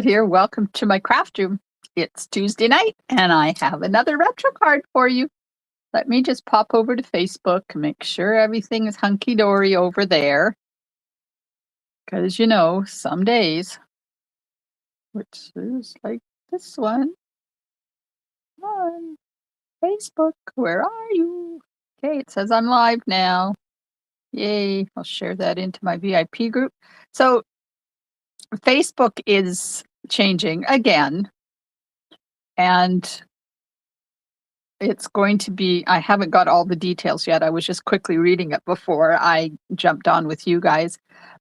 Here, welcome to my craft room. It's Tuesday night and I have another retro card for you. Let me just pop over to Facebook and make sure everything is hunky-dory over there. Because you know, some days, which is like this one. Hi, Facebook, where are you? Okay, it says I'm live now. Yay, I'll share that into my VIP group. So Facebook is changing again. And it's going to be, I haven't got all the details yet. I was just quickly reading it before I jumped on with you guys,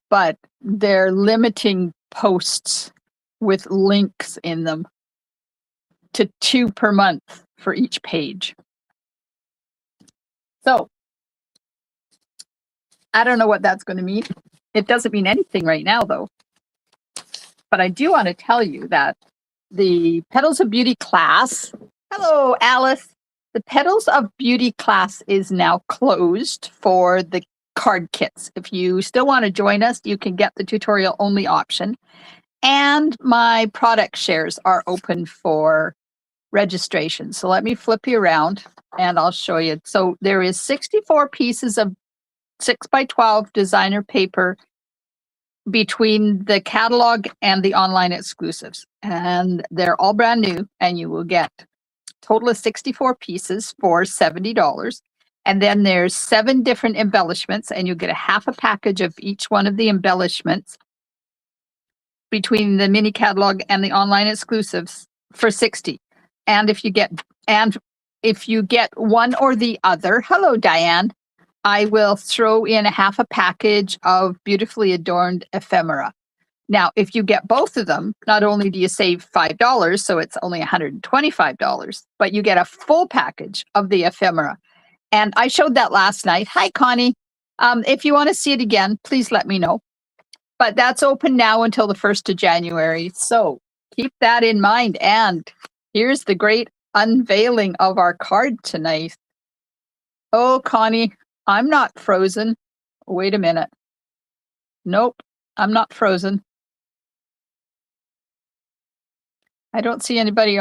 but they're limiting posts with links in them to 2 per month for each page. So I don't know what that's going to mean. It doesn't mean anything right now, though. But I do want to tell you that the Petals of Beauty class, hello, Alice. The Petals of Beauty class is now closed for the card kits. If you still want to join us, you can get the tutorial only option. And my product shares are open for registration. So let me flip you around and I'll show you. So there is 64 pieces of 6x12 designer paper between the catalog and the online exclusives. And they're all brand new, and you will get a total of 64 pieces for $70. And then there's 7 different embellishments, and you get a half a package of each one of the embellishments between the mini catalog and the online exclusives for 60. And if you get one or the other, hello Diane, I will throw in a half a package of beautifully adorned ephemera. Now, if you get both of them, not only do you save $5, so it's only $125, but you get a full package of the ephemera. And I showed that last night. Hi, Connie. If you want to see it again, please let me know. But that's open now until the 1st of January. So keep that in mind. And here's the great unveiling of our card tonight. Oh, Connie, I'm not frozen. Wait a minute. Nope, I'm not frozen. I don't see anybody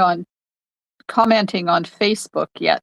commenting on Facebook yet.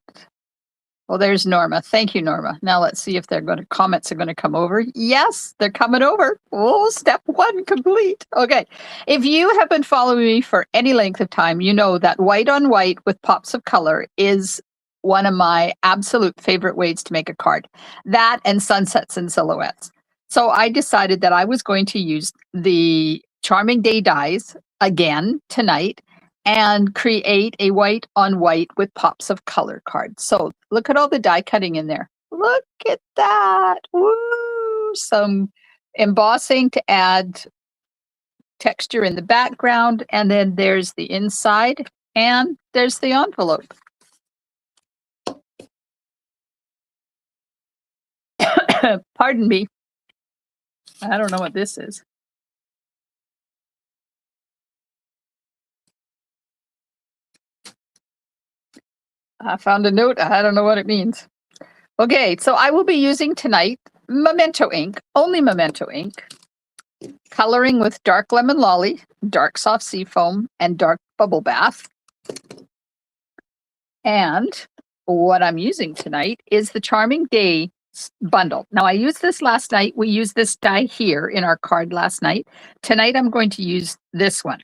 Well, there's Norma. Thank you, Norma. Now let's see if comments are going to come over. Yes, they're coming over. Oh, step 1 complete. Okay. If you have been following me for any length of time, you know that white on white with pops of color is one of my absolute favorite ways to make a card. That and sunsets and silhouettes. So I decided that I was going to use the Charming Day dies again tonight and create a white on white with pops of color card. So look at all the die cutting in there. Look at that. Woo! Some embossing to add texture in the background. And then there's the inside and there's the envelope. Pardon me. I don't know what this is. I found a note. I don't know what it means. Okay, so I will be using tonight Memento ink, only Memento ink, coloring with dark lemon lolly, dark soft sea foam, and dark bubble bath. And what I'm using tonight is the Charming Day bundle. Now I used this last night. We used this die here in our card last night. Tonight I'm going to use this one.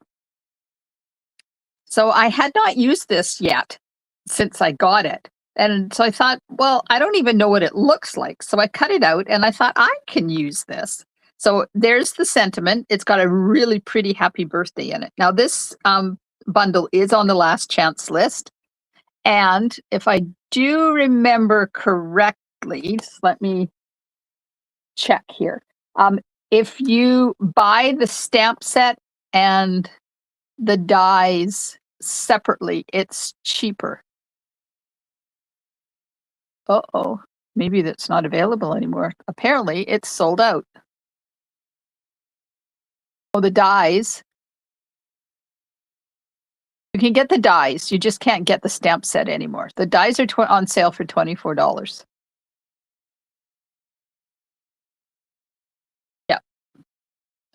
So I had not used this yet since I got it. And so I thought, well, I don't even know what it looks like. So I cut it out and I thought I can use this. So there's the sentiment. It's got a really pretty happy birthday in it. Now this bundle is on the last chance list. And if I do remember correctly, just let me check here. If you buy the stamp set and the dies separately, it's cheaper. Uh-oh, maybe that's not available anymore. Apparently, it's sold out. Oh, the dies. You can get the dies. You just can't get the stamp set anymore. The dies are on sale for $24. Yeah.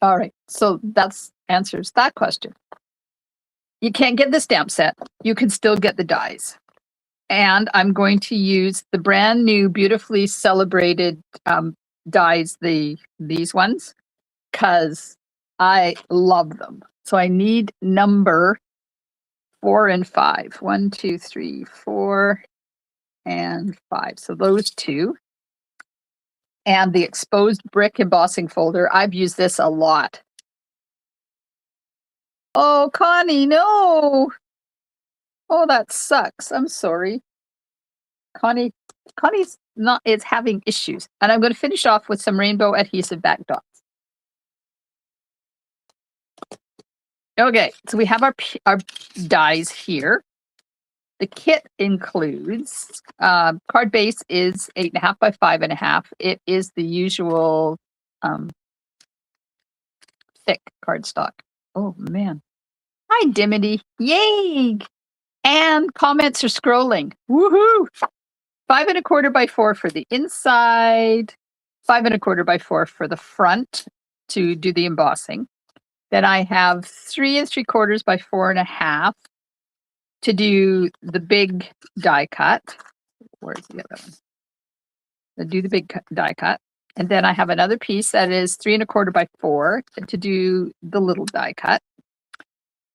All right. So that's answers that question. you can't get the stamp set. You can still get the dies. And I'm going to use the brand new, beautifully celebrated dies, these ones, because I love them. So I need number 4 and 5. 1, 2, 3, 4, and 5. So those two. And the exposed brick embossing folder. I've used this a lot. Oh, Connie, no. Oh, that sucks. I'm sorry. Connie's is having issues. And I'm going to finish off with some rainbow adhesive back dots. Okay, so we have our dies here. The kit includes card base is 8.5 by 5.5. It is the usual thick cardstock. Oh man. Hi, Dimity. Yay! And comments are scrolling. Woohoo! 5 1/4 by 4 for the inside, 5 1/4 by 4 for the front to do the embossing. Then I have 3 3/4 by 4.5 to do the big die cut. Where's the other one? To do the big die cut. And then I have another piece that is 3 1/4 by 4 to do the little die cut.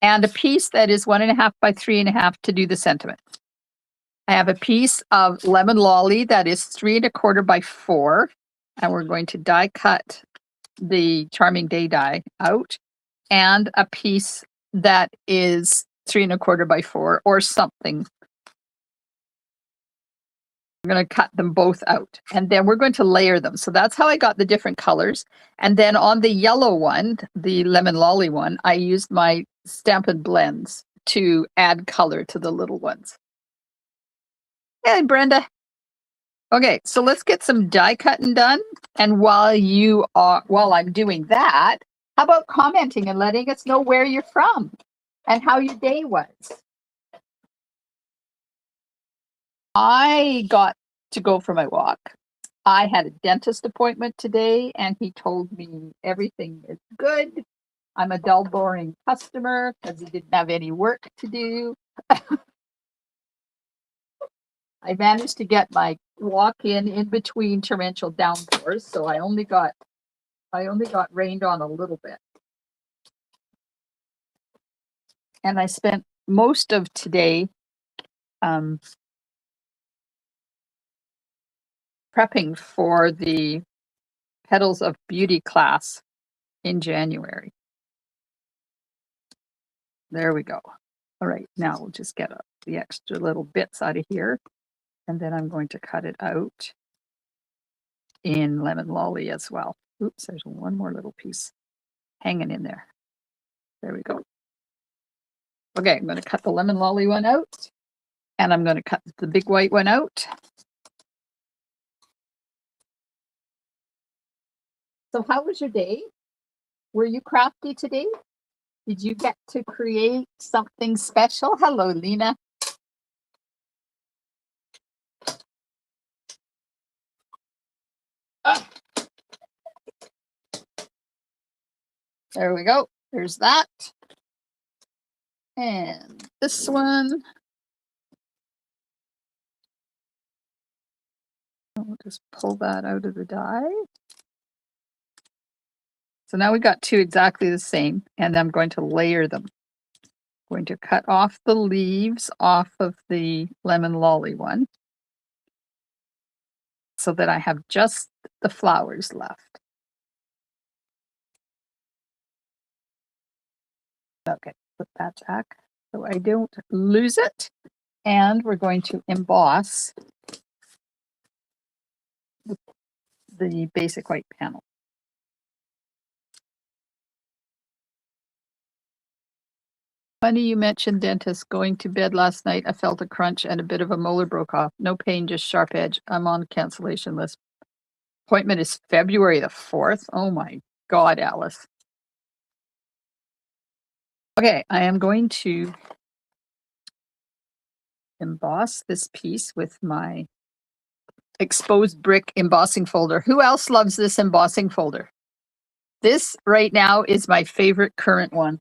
And a piece that is 1.5 by 3.5 to do the sentiment. I have a piece of lemon lolly that is 3 1/4 by 4. And we're going to die cut the Charming Day die out. And a piece that is 3 1/4 by 4 or something. I'm going to cut them both out and then we're going to layer them. So that's how I got the different colors. And then on the yellow one, the lemon lolly one, I used my Stampin' Blends to add color to the little ones. Hey, Brenda. Okay, so let's get some die cutting done. And while I'm doing that, how about commenting and letting us know where you're from and how your day was? I got to go for my walk. I had a dentist appointment today and he told me everything is good. I'm a dull, boring customer because he didn't have any work to do. I managed to get my walk in between torrential downpours, so I only got rained on a little bit. And I spent most of today prepping for the Petals of Beauty class in January. There we go. All right, now we'll just get the extra little bits out of here. And then I'm going to cut it out in lemon lolly as well. Oops, there's one more little piece hanging in there. There we go. Okay, I'm going to cut the lemon lolly one out. And I'm going to cut the big white one out. So how was your day? Were you crafty today? Did you get to create something special? Hello, Lena. There we go. There's that. And this one. We'll just pull that out of the die. So now we got two exactly the same, and I'm going to layer them. I'm going to cut off the leaves off of the lemon lolly one so that I have just the flowers left. Okay, put that back so I don't lose it. And we're going to emboss the basic white panel. Funny you mentioned dentist. Going to bed last night, I felt a crunch and a bit of a molar broke off. No pain, just sharp edge. I'm on cancellation list. Appointment is February the 4th. Oh my God, Alice. Okay, I am going to emboss this piece with my exposed brick embossing folder. Who else loves this embossing folder? This right now is my favorite current one.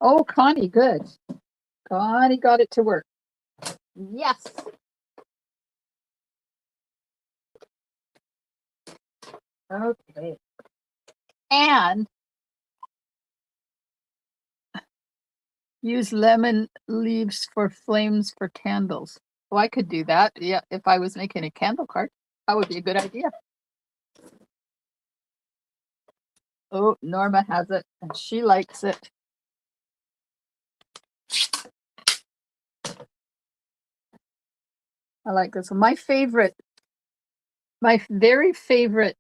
Oh, Connie, good. Connie got it to work. Yes. Okay. And use lemon leaves for flames for candles. Oh, I could do that. Yeah, if I was making a candle card, that would be a good idea. Oh, Norma has it and she likes it. I like this one. My very favorite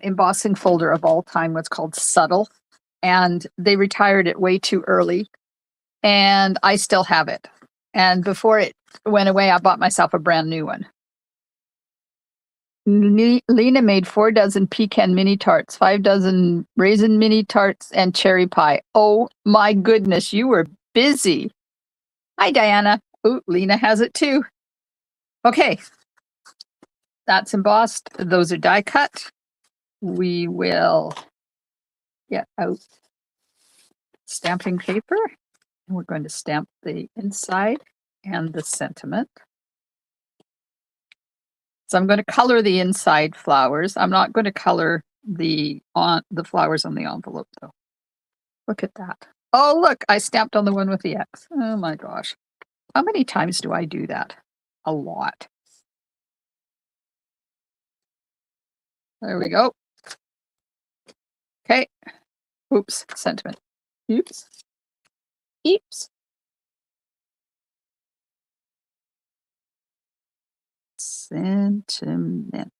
embossing folder of all time was called Subtle, and they retired it way too early, and I still have it. And before it went away, I bought myself a brand new one. Lena made 4 dozen pecan mini tarts, 5 dozen raisin mini tarts, and cherry pie. Oh my goodness, you were busy. Hi, Diana. Oh, Lena has it too. Okay, that's embossed. Those are die cut. We will get out stamping paper. And we're going to stamp the inside and the sentiment. So I'm going to color the inside flowers. I'm not going to color the flowers on the envelope though. Look at that. Oh, look, I stamped on the one with the X. Oh my gosh. How many times do I do that? A lot. There we go. Okay. Oops, sentiment. Oops. Oops. Sentiment.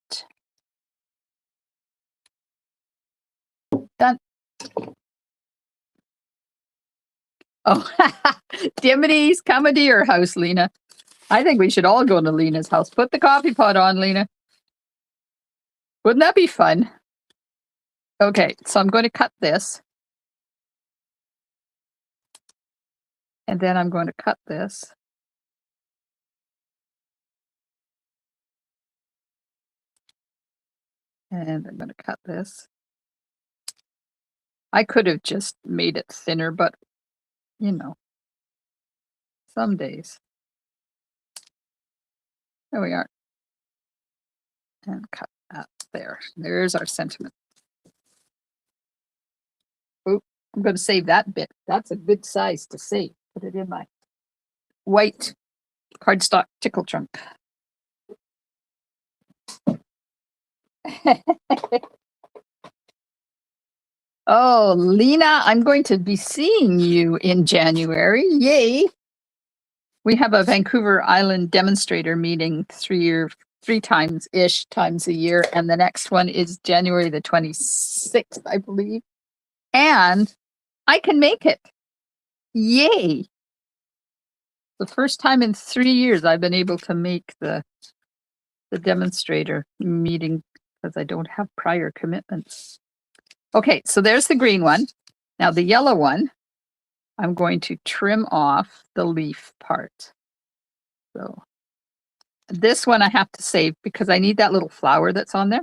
Done. Oh, Dimity's coming to your house, Lena. I think we should all go to Lena's house. Put the coffee pot on, Lena. Wouldn't that be fun? Okay, so I'm going to cut this. And then I'm going to cut this. And I'm going to cut this. I could have just made it thinner, but you know, some days. There we are. And cut that there. There's our sentiment. Oh, I'm going to save that bit. That's a good size to save. Put it in my white cardstock tickle trunk. Oh, Lena, I'm going to be seeing you in January. Yay. We have a Vancouver Island demonstrator meeting 3 times a year. And the next one is January the 26th, I believe. And I can make it. Yay. The first time in 3 years I've been able to make the demonstrator meeting because I don't have prior commitments. Okay, so there's the green one. Now the yellow one, I'm going to trim off the leaf part. So this one I have to save because I need that little flower that's on there.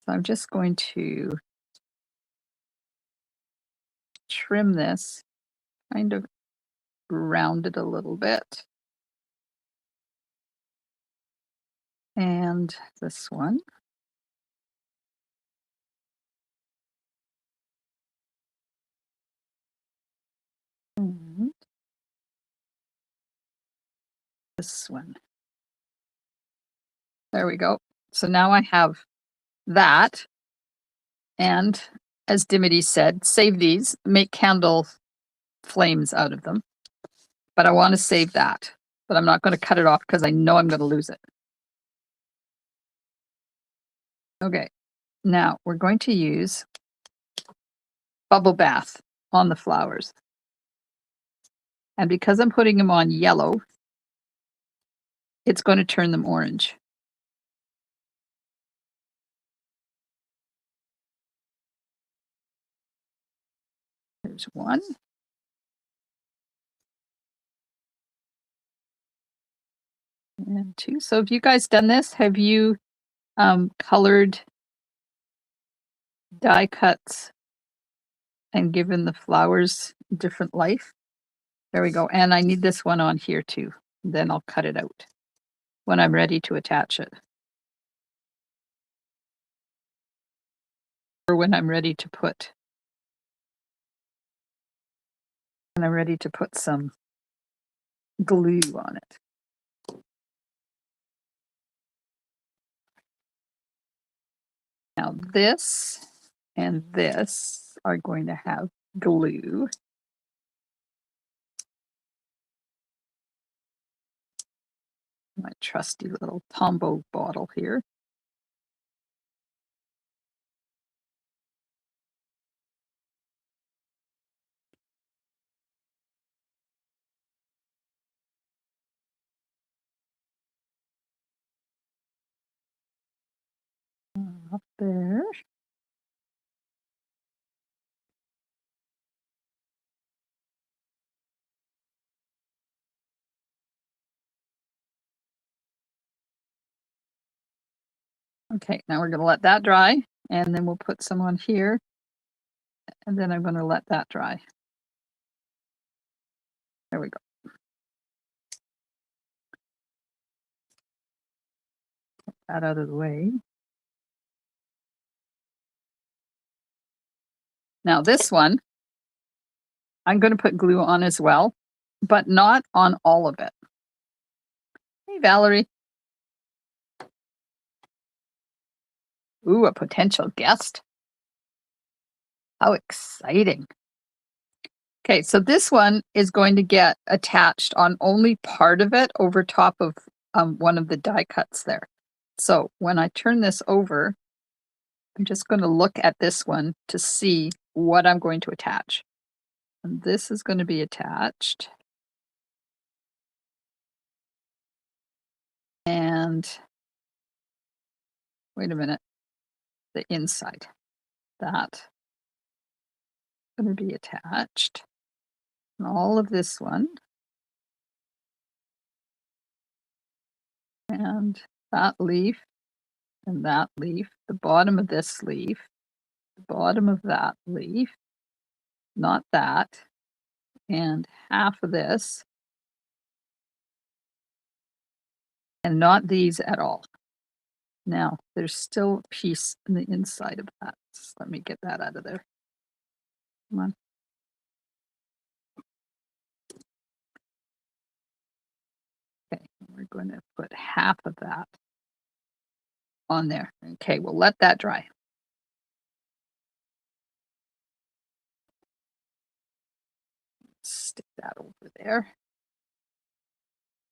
So I'm just going to trim this, kind of round it a little bit. And this one. And this one. There we go. So now I have that. And as Dimity said, save these, make candle flames out of them. But I want to save that. But I'm not going to cut it off because I know I'm going to lose it. Okay. Now we're going to use Bubble Bath on the flowers. And because I'm putting them on yellow, it's going to turn them orange. There's one. And 2. So have you guys done this? Have you colored die cuts and given the flowers different life. There we go. And I need this one on here too. Then I'll cut it out when I'm ready to attach it. Or when I'm ready to put some glue on it. Now this and this are going to have glue. My trusty little Tombow bottle here. Up there. Okay, now we're going to let that dry, and then we'll put some on here, and then I'm going to let that dry. There we go. Get that out of the way. Now this one, I'm going to put glue on as well, but not on all of it. Hey, Valerie. Ooh, a potential guest. How exciting. Okay, so this one is going to get attached on only part of it over top of one of the die cuts there. So when I turn this over, I'm just going to look at this one to see what I'm going to attach. And this is going to be attached. And wait a minute, the inside, that going to be attached. And all of this one. And that leaf and that leaf, the bottom of this leaf, the bottom of that leaf, not that, and half of this, and not these at all. Now, there's still a piece in the inside of that. Just let me get that out of there. Come on. Okay, we're going to put half of that on there. Okay, we'll let that dry. Stick that over there.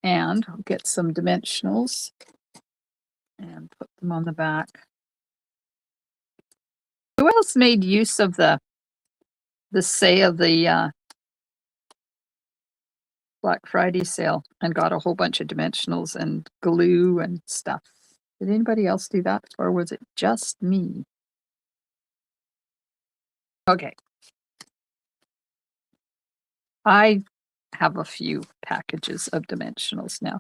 And I'll get some dimensionals and put them on the back. Who else made use of the sale, the Black Friday sale, and got a whole bunch of dimensionals and glue and stuff? Did anybody else do that, or was it just me? Okay. I have a few packages of dimensionals now.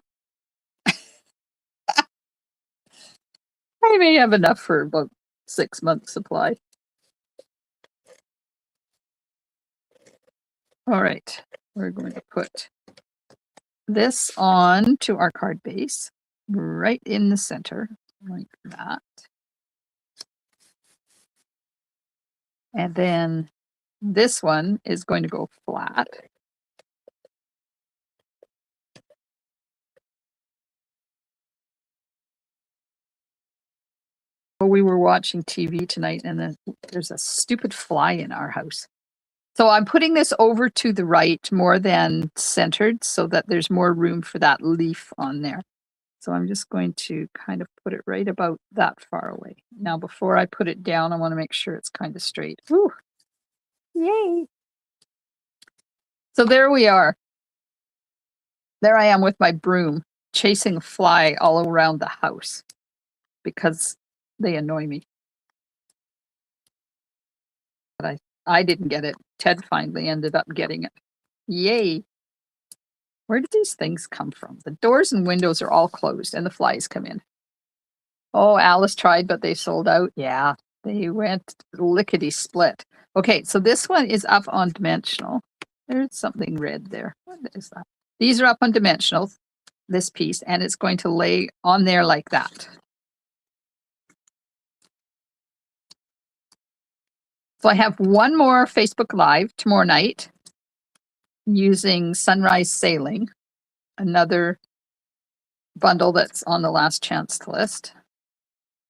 I may have enough for about 6 months supply. All right, we're going to put this on to our card base right in the center, like that. And then this one is going to go flat. We were watching TV tonight, and then there's a stupid fly in our house. So I'm putting this over to the right more than centered so that there's more room for that leaf on there. So I'm just going to kind of put it right about that far away. Now, before I put it down, I want to make sure it's kind of straight. Ooh, yay. So there we are. There I am with my broom chasing a fly all around the house because they annoy me. But I didn't get it. Ted finally ended up getting it. Yay. Where did these things come from? The doors and windows are all closed and the flies come in. Oh, Alice tried, but they sold out. Yeah, They went lickety split. Okay, so this one is up on dimensional. There's something red there. What is that? These are up on dimensional, this piece, and it's going to lay on there like that. So I have one more Facebook Live tomorrow night using Sunrise Sailing, another bundle that's on the last chance list.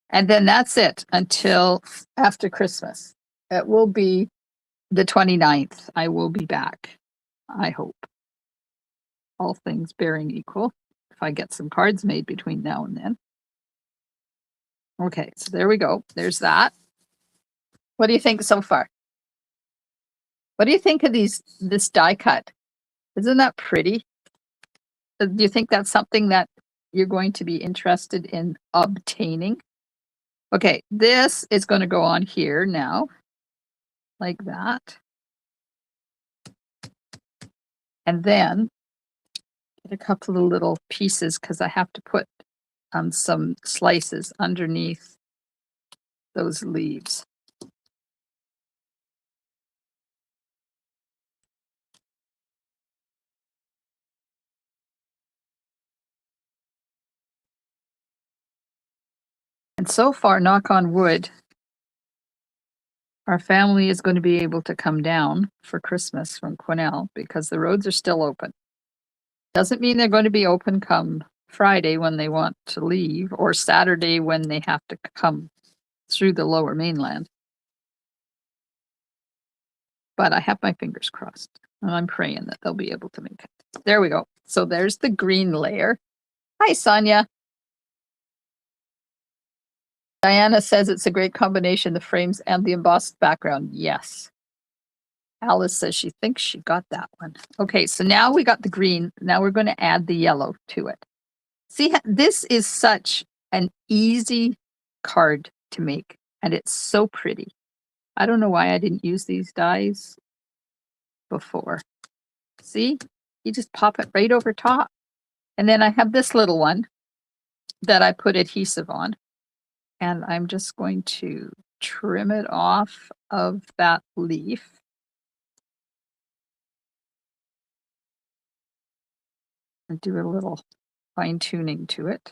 And then that's it until after Christmas. It will be the 29th. I will be back, I hope. All things bearing equal, if I get some cards made between now and then. Okay, so there we go. There's that. What do you think so far? What do you think of this die cut? Isn't that pretty? Do you think that's something that you're going to be interested in obtaining? Okay, this is going to go on here now, like that. And then get a couple of little pieces because I have to put some slices underneath those leaves. And so far, knock on wood, our family is going to be able to come down for Christmas from Quesnel because the roads are still open. Doesn't mean they're going to be open come Friday when they want to leave or Saturday when they have to come through the lower mainland. But I have my fingers crossed and I'm praying that they'll be able to make it. There we go. So there's the green layer. Hi, Sonia. Diana says it's a great combination, the frames and the embossed background. Yes. Alice says she thinks she got that one. Okay, so now we got the green. Now we're going to add the yellow to it. See, this is such an easy card to make, and it's so pretty. I don't know why I didn't use these dies before. See, you just pop it right over top. And then I have this little one that I put adhesive on, and I'm just going to trim it off of that leaf. And do a little fine tuning to it.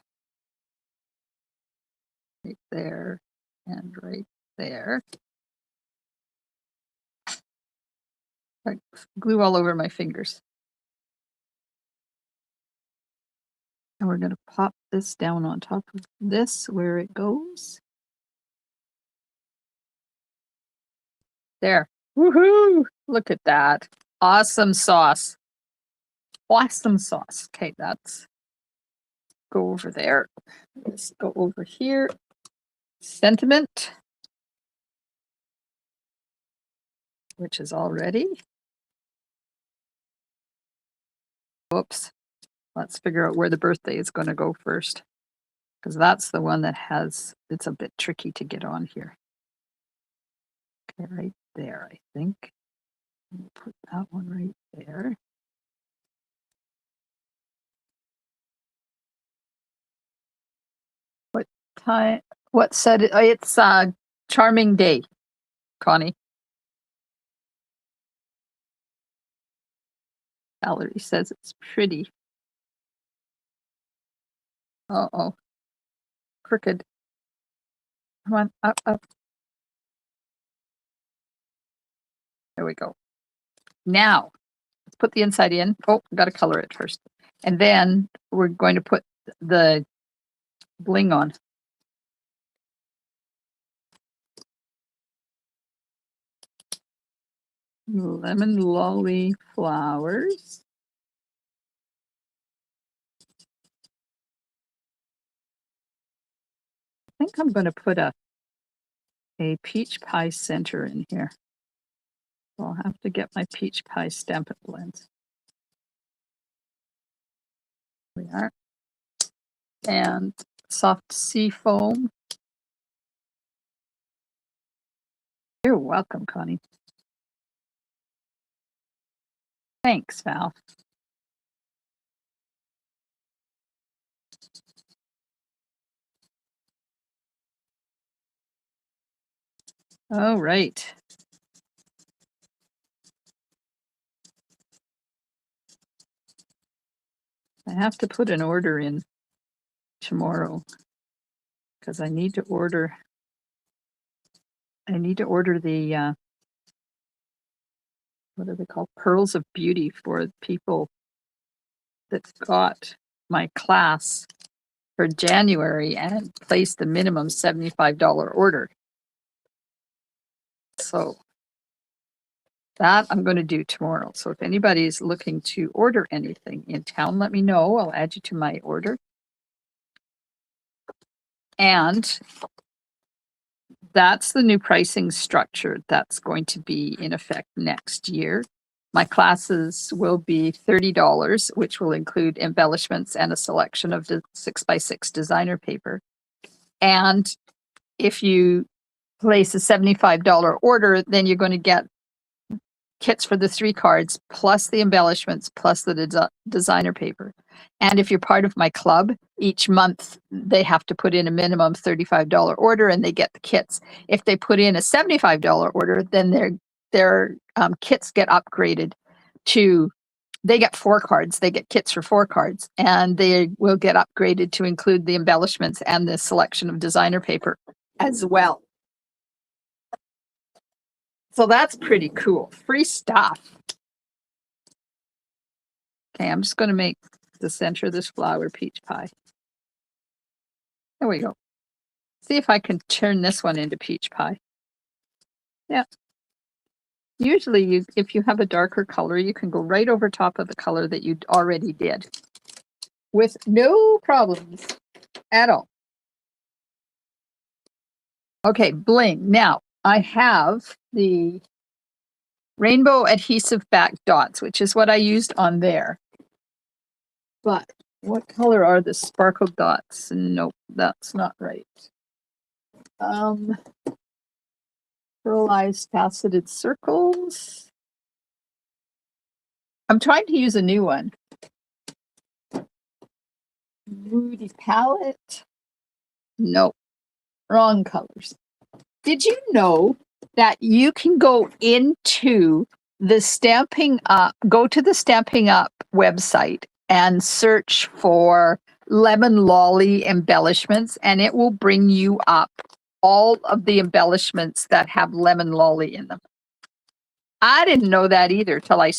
Right there and right there. I glue all over my fingers. And we're going to pop this down on top of this where it goes. There. Woohoo! Look at that. Awesome sauce. Awesome sauce. Okay, that's go over there. Let's go over here. Sentiment, which is all ready. Whoops. Let's figure out where the birthday is going to go first, because that's the one that has, it's a bit tricky to get on here. Okay, right there, I think. We'll put that one right there. What time? What said it? It's Charming Day, Connie. Valerie says it's pretty. Uh-oh. Crooked. Come on, up, up. There we go. Now, let's put the inside in. Oh, got to color it first. And then we're going to put the bling on. Lemon lolly flowers. I think I'm going to put a peach pie center in here. So I'll have to get my peach pie Stampin' Blends. We are. And soft sea foam. You're welcome, Connie. Thanks, Val. All right. I have to put an order in tomorrow because I need to order the what are they called? Pearls of Beauty for people that's got my class for January and place the minimum $75 order. So that I'm going to do tomorrow. So if anybody is looking to order anything in town, let me know. I'll add you to my order. And that's the new pricing structure that's going to be in effect next year. My classes will be $30, which will include embellishments and a selection of the 6x6 designer paper. And if you place a $75 order, then you're going to get kits for the 3 cards, plus the embellishments, plus the designer paper. And if you're part of my club, each month they have to put in a minimum $35 order and they get the kits. If they put in a $75 order, then their kits get upgraded to, they get 4 cards, they get kits for 4 cards, and they will get upgraded to include the embellishments and the selection of designer paper as well. So that's pretty cool. Free stuff. Okay, I'm just going to make the center of this flower peach pie. There we go. See if I can turn this one into peach pie. Yeah. Usually, if you have a darker color, you can go right over top of the color that you already did with no problems at all. Okay, bling. Now, I have the rainbow adhesive back dots, which is what I used on there. But what color are the sparkle dots? Nope, that's not right. Pearlized faceted circles. I'm trying to use a new one. Moody palette. Nope, wrong colors. Did you know that you can go into the Stampin' Up, go to the Stampin' Up website and search for lemon lolly embellishments, and it will bring you up all of the embellishments that have lemon lolly in them. I didn't know that either till I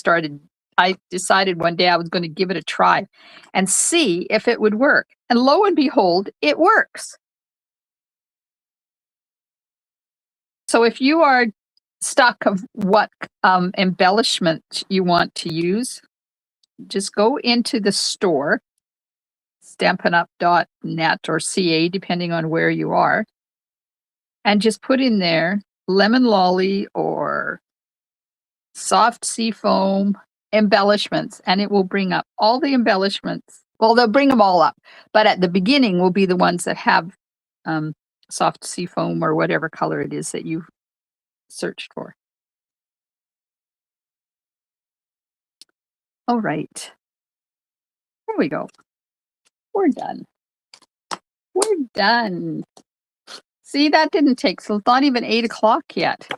decided one day I was going to give it a try and see if it would work. And lo and behold, it works. So if you are stuck of what embellishment you want to use, just go into the store, stampinup.net or CA, depending on where you are, and just put in there lemon lolly or soft sea foam embellishments, and it will bring up all the embellishments. Well, they'll bring them all up, but at the beginning will be the ones that have soft sea foam or whatever color it is that you searched for. All right. There we go. We're done. We're done. See, that didn't take, so it's not even 8 o'clock yet.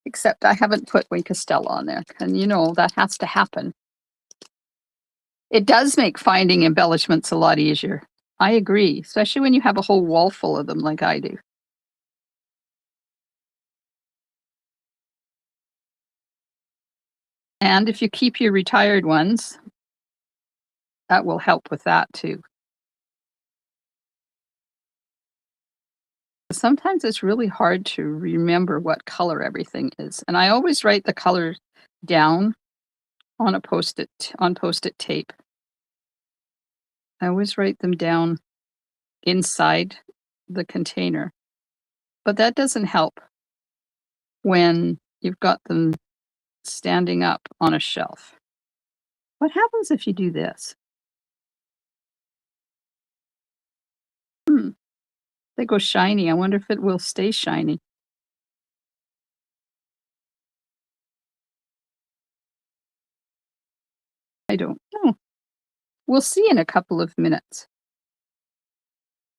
Except I haven't put Wink Estelle on there. And you know, that has to happen. It does make finding embellishments a lot easier. I agree, especially when you have a whole wall full of them like I do. And if you keep your retired ones, that will help with that too. Sometimes it's really hard to remember what color everything is. And I always write the color down on post-it tape. I always write them down inside the container. But that doesn't help when you've got them standing up on a shelf. What happens if you do this? They go shiny. I wonder if it will stay shiny. I don't know. We'll see in a couple of minutes.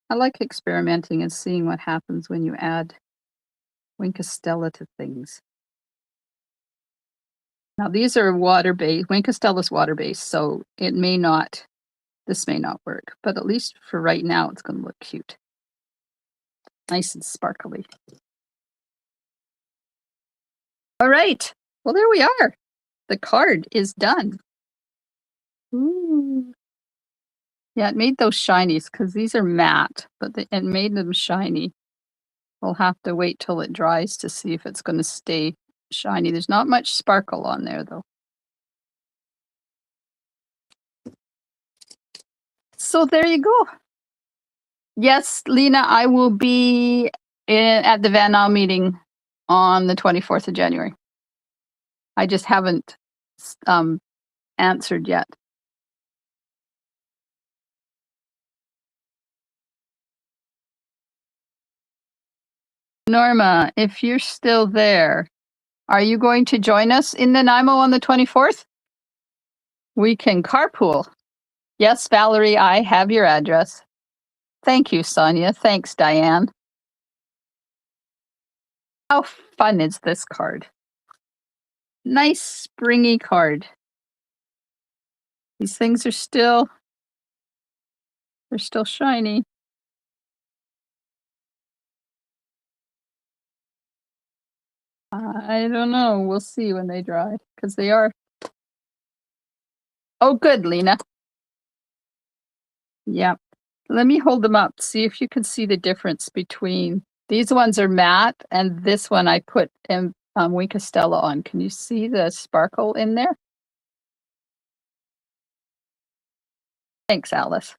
I like experimenting and seeing what happens when you add Winkostella things. Now these are water-based. Winkostella's water-based, so it may not, this may not work, but at least for right now, it's going to look cute. Nice and sparkly. All right. Well, there we are. The card is done. Ooh. Yeah, it made those shinies because these are matte, but it made them shiny. We'll have to wait till it dries to see if it's going to stay shiny. There's not much sparkle on there, though. So there you go. Yes, Lena, I will be at the Van Nuys meeting on the 24th of January. I just haven't answered yet. Norma, if you're still there, are you going to join us in Nanaimo on the 24th? We can carpool. Yes, Valerie, I have your address. Thank you, Sonia. Thanks, Diane. How fun is this card? Nice springy card. These things are still, they're still shiny. I don't know. We'll see when they dry because they are. Oh, good, Lena. Yeah. Let me hold them up. See if you can see the difference between these ones are matte and this one I put Winkostella on. Can you see the sparkle in there? Thanks, Alice.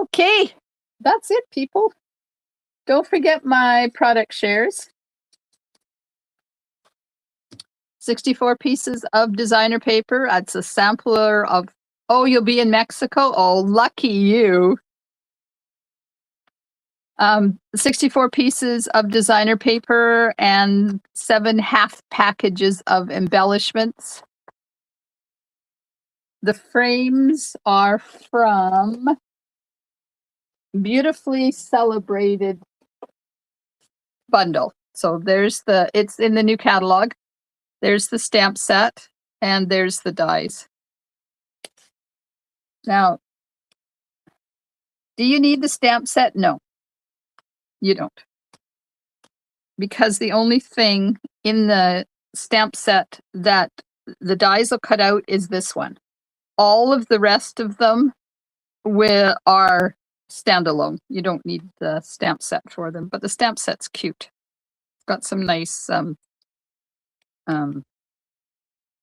Okay, that's it, people. Don't forget my product shares. 64 pieces of designer paper. That's a sampler of, oh, you'll be in Mexico? Oh, lucky you. 64 pieces of designer paper and 7 half packages of embellishments. The frames are from Beautifully Celebrated bundle. So there's it's in the new catalog. There's the stamp set and there's the dies. Now, do you need the stamp set? No, you don't. Because the only thing in the stamp set that the dies will cut out is this one. All of the rest of them are standalone. You don't need the stamp set for them, but the stamp set's cute. It's got some nice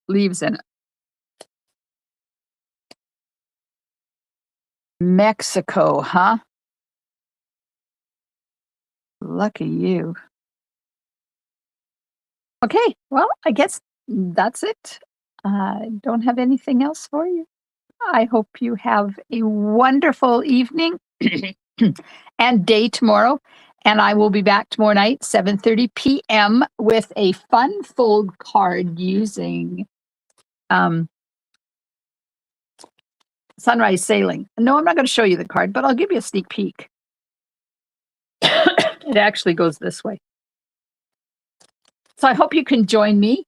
leaves in it. Mexico, huh? Lucky you. Okay, well, I guess that's it. I don't have anything else for you. I hope you have a wonderful evening and day tomorrow. And I will be back tomorrow night, 7:30 p.m. with a fun fold card using Sunrise Sailing. No, I'm not going to show you the card, but I'll give you a sneak peek. It actually goes this way. So I hope you can join me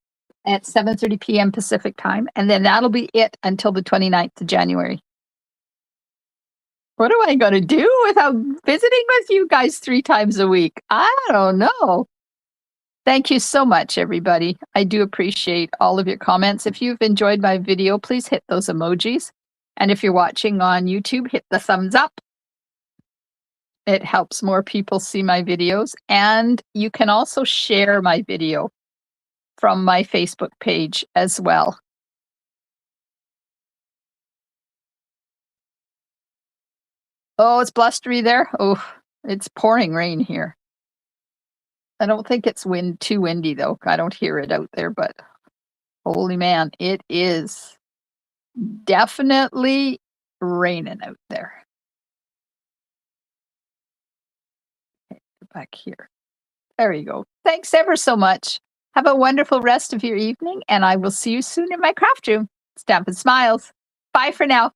at 7:30 p.m. Pacific time, and then that'll be it until the 29th of January. What am I going to do without visiting with you guys 3 times a week? I don't know. Thank you so much, everybody. I do appreciate all of your comments. If you've enjoyed my video, please hit those emojis. And if you're watching on YouTube, hit the thumbs up. It helps more people see my videos. And you can also share my video from my Facebook page as well. Oh, it's blustery there. Oh, it's pouring rain here. I don't think it's too windy though. I don't hear it out there, but holy man, it is definitely raining out there. Okay, back here. There you go. Thanks ever so much. Have a wonderful rest of your evening, and I will see you soon in my craft room. Stampin' Smiles. Bye for now.